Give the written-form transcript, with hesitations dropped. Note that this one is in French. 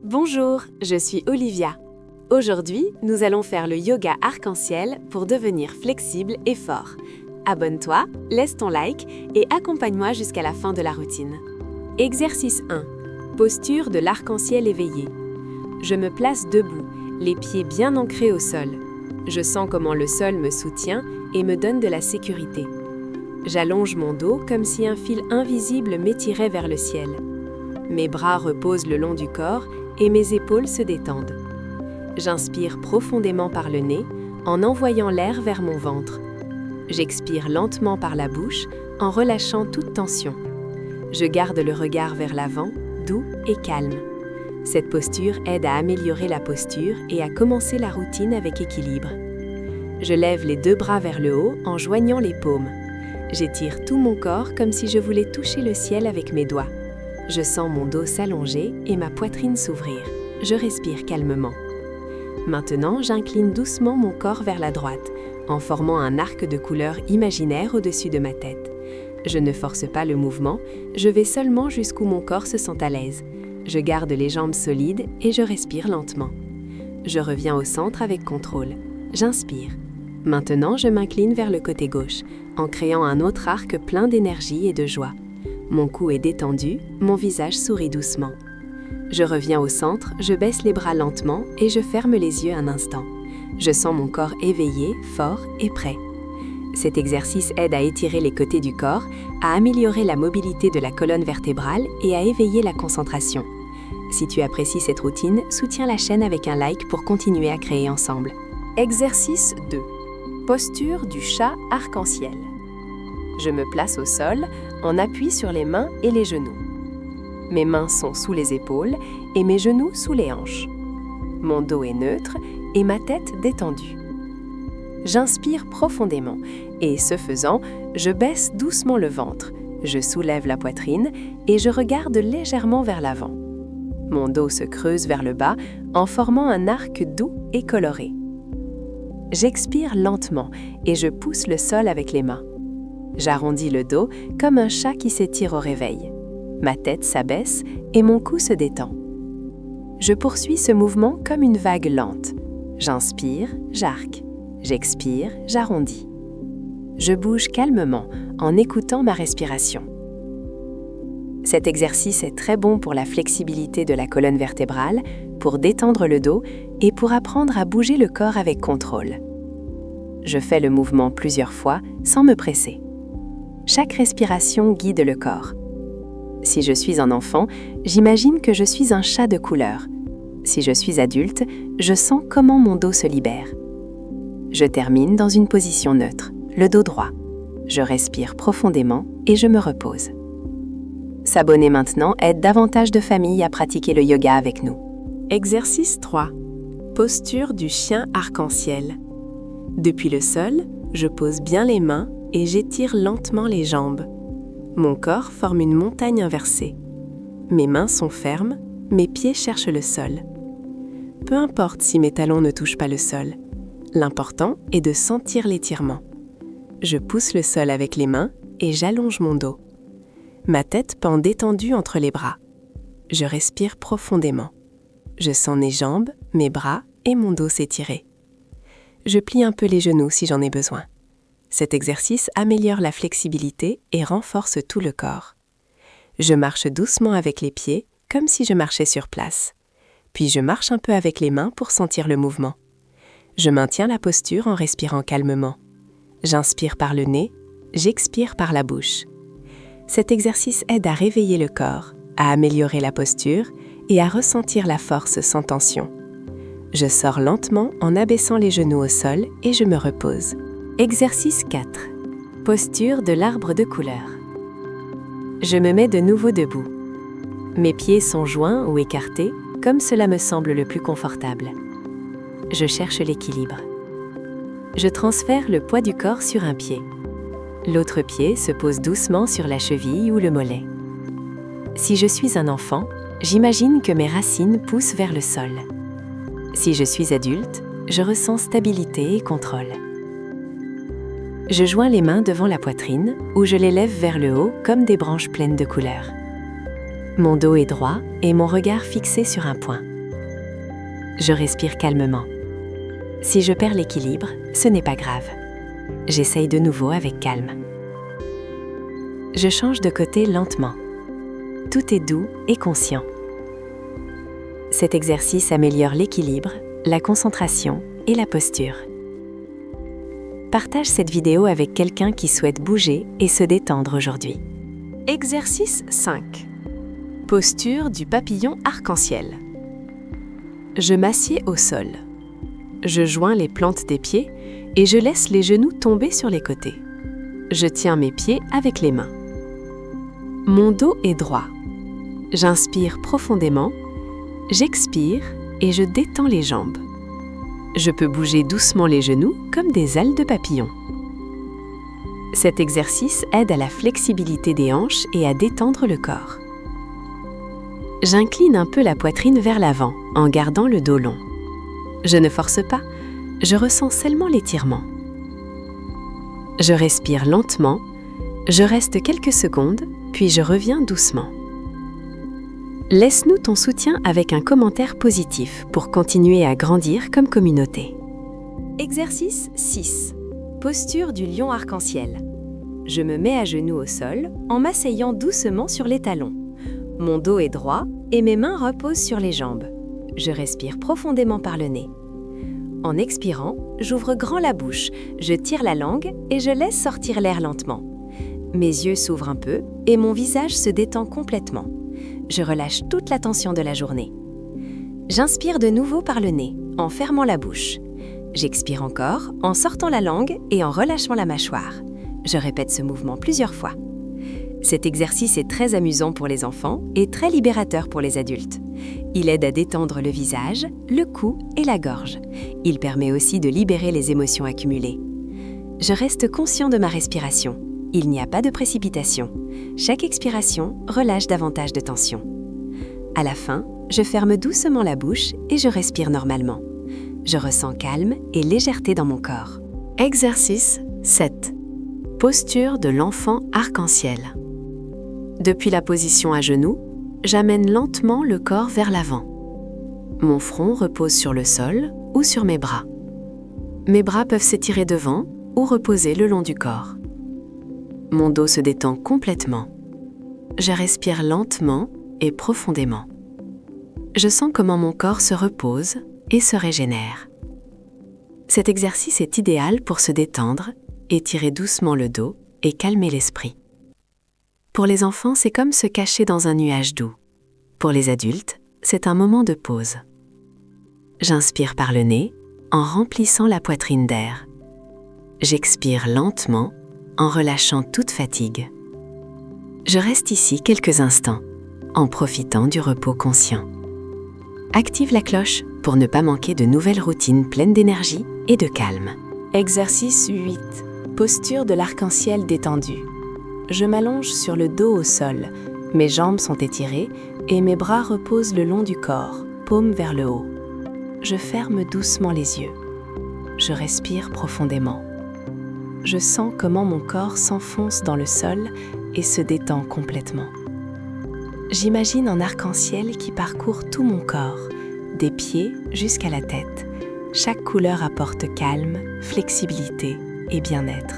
Bonjour, je suis Olivia. Aujourd'hui, nous allons faire le yoga arc-en-ciel pour devenir flexible et fort. Abonne-toi, laisse ton like et accompagne-moi jusqu'à la fin de la routine. Exercice 1. Posture de l'arc-en-ciel éveillé. Je me place debout, les pieds bien ancrés au sol. Je sens comment le sol me soutient et me donne de la sécurité. J'allonge mon dos comme si un fil invisible m'étirait vers le ciel. Mes bras reposent le long du corps et mes épaules se détendent. J'inspire profondément par le nez en envoyant l'air vers mon ventre. J'expire lentement par la bouche en relâchant toute tension. Je garde le regard vers l'avant, doux et calme. Cette posture aide à améliorer la posture et à commencer la routine avec équilibre. Je lève les deux bras vers le haut en joignant les paumes. J'étire tout mon corps comme si je voulais toucher le ciel avec mes doigts. Je sens mon dos s'allonger et ma poitrine s'ouvrir. Je respire calmement. Maintenant, j'incline doucement mon corps vers la droite, en formant un arc de couleur imaginaire au-dessus de ma tête. Je ne force pas le mouvement, je vais seulement jusqu'où mon corps se sent à l'aise. Je garde les jambes solides et je respire lentement. Je reviens au centre avec contrôle. J'inspire. Maintenant, je m'incline vers le côté gauche, en créant un autre arc plein d'énergie et de joie. Mon cou est détendu, mon visage sourit doucement. Je reviens au centre, je baisse les bras lentement et je ferme les yeux un instant. Je sens mon corps éveillé, fort et prêt. Cet exercice aide à étirer les côtés du corps, à améliorer la mobilité de la colonne vertébrale et à éveiller la concentration. Si tu apprécies cette routine, soutiens la chaîne avec un like pour continuer à créer ensemble. Exercice 2. Posture du chat arc-en-ciel. Je me place au sol, en appui sur les mains et les genoux. Mes mains sont sous les épaules et mes genoux sous les hanches. Mon dos est neutre et ma tête détendue. J'inspire profondément et, ce faisant, je baisse doucement le ventre, je soulève la poitrine et je regarde légèrement vers l'avant. Mon dos se creuse vers le bas en formant un arc doux et coloré. J'expire lentement et je pousse le sol avec les mains. J'arrondis le dos comme un chat qui s'étire au réveil. Ma tête s'abaisse et mon cou se détend. Je poursuis ce mouvement comme une vague lente. J'inspire, j'arque. J'expire, j'arrondis. Je bouge calmement en écoutant ma respiration. Cet exercice est très bon pour la flexibilité de la colonne vertébrale, pour détendre le dos et pour apprendre à bouger le corps avec contrôle. Je fais le mouvement plusieurs fois sans me presser. Chaque respiration guide le corps. Si je suis un enfant, j'imagine que je suis un chat de couleur. Si je suis adulte, je sens comment mon dos se libère. Je termine dans une position neutre, le dos droit. Je respire profondément et je me repose. S'abonner maintenant aide davantage de familles à pratiquer le yoga avec nous. Exercice 3. Posture du chien arc-en-ciel. Depuis le sol, je pose bien les mains et j'étire lentement les jambes. Mon corps forme une montagne inversée. Mes mains sont fermes, mes pieds cherchent le sol. Peu importe si mes talons ne touchent pas le sol. L'important est de sentir l'étirement. Je pousse le sol avec les mains et j'allonge mon dos. Ma tête pend détendue entre les bras. Je respire profondément. Je sens mes jambes, mes bras et mon dos s'étirer. Je plie un peu les genoux si j'en ai besoin. Cet exercice améliore la flexibilité et renforce tout le corps. Je marche doucement avec les pieds, comme si je marchais sur place. Puis je marche un peu avec les mains pour sentir le mouvement. Je maintiens la posture en respirant calmement. J'inspire par le nez, j'expire par la bouche. Cet exercice aide à réveiller le corps, à améliorer la posture et à ressentir la force sans tension. Je sors lentement en abaissant les genoux au sol et je me repose. Exercice 4. Posture de l'arbre de couleur. Je me mets de nouveau debout. Mes pieds sont joints ou écartés, comme cela me semble le plus confortable. Je cherche l'équilibre. Je transfère le poids du corps sur un pied. L'autre pied se pose doucement sur la cheville ou le mollet. Si je suis un enfant, j'imagine que mes racines poussent vers le sol. Si je suis adulte, je ressens stabilité et contrôle. Je joins les mains devant la poitrine ou je les lève vers le haut comme des branches pleines de couleurs. Mon dos est droit et mon regard fixé sur un point. Je respire calmement. Si je perds l'équilibre, ce n'est pas grave. J'essaye de nouveau avec calme. Je change de côté lentement. Tout est doux et conscient. Cet exercice améliore l'équilibre, la concentration et la posture. Partage cette vidéo avec quelqu'un qui souhaite bouger et se détendre aujourd'hui. Exercice 5. Posture du papillon arc-en-ciel. Je m'assieds au sol. Je joins les plantes des pieds et je laisse les genoux tomber sur les côtés. Je tiens mes pieds avec les mains. Mon dos est droit. J'inspire profondément, j'expire et je détends les jambes. Je peux bouger doucement les genoux comme des ailes de papillon. Cet exercice aide à la flexibilité des hanches et à détendre le corps. J'incline un peu la poitrine vers l'avant en gardant le dos long. Je ne force pas, je ressens seulement l'étirement. Je respire lentement, je reste quelques secondes, puis je reviens doucement. Laisse-nous ton soutien avec un commentaire positif pour continuer à grandir comme communauté. Exercice 6. Posture du lion arc-en-ciel. Je me mets à genoux au sol en m'asseyant doucement sur les talons. Mon dos est droit et mes mains reposent sur les jambes. Je respire profondément par le nez. En expirant, j'ouvre grand la bouche, je tire la langue et je laisse sortir l'air lentement. Mes yeux s'ouvrent un peu et mon visage se détend complètement. Je relâche toute la tension de la journée. J'inspire de nouveau par le nez, en fermant la bouche. J'expire encore, en sortant la langue et en relâchant la mâchoire. Je répète ce mouvement plusieurs fois. Cet exercice est très amusant pour les enfants et très libérateur pour les adultes. Il aide à détendre le visage, le cou et la gorge. Il permet aussi de libérer les émotions accumulées. Je reste conscient de ma respiration. Il n'y a pas de précipitation. Chaque expiration relâche davantage de tension. À la fin, je ferme doucement la bouche et je respire normalement. Je ressens calme et légèreté dans mon corps. Exercice 7. Posture de l'enfant arc-en-ciel. Depuis la position à genoux, j'amène lentement le corps vers l'avant. Mon front repose sur le sol ou sur mes bras. Mes bras peuvent s'étirer devant ou reposer le long du corps. Mon dos se détend complètement. Je respire lentement et profondément. Je sens comment mon corps se repose et se régénère. Cet exercice est idéal pour se détendre, étirer doucement le dos et calmer l'esprit. Pour les enfants, c'est comme se cacher dans un nuage doux. Pour les adultes, c'est un moment de pause. J'inspire par le nez en remplissant la poitrine d'air. J'expire lentement en relâchant toute fatigue. Je reste ici quelques instants, en profitant du repos conscient. Active la cloche pour ne pas manquer de nouvelles routines pleines d'énergie et de calme. Exercice 8. Posture de l'arc-en-ciel détendue. Je m'allonge sur le dos au sol, mes jambes sont étirées et mes bras reposent le long du corps, paume vers le haut. Je ferme doucement les yeux. Je respire profondément. Je sens comment mon corps s'enfonce dans le sol et se détend complètement. J'imagine un arc-en-ciel qui parcourt tout mon corps, des pieds jusqu'à la tête. Chaque couleur apporte calme, flexibilité et bien-être.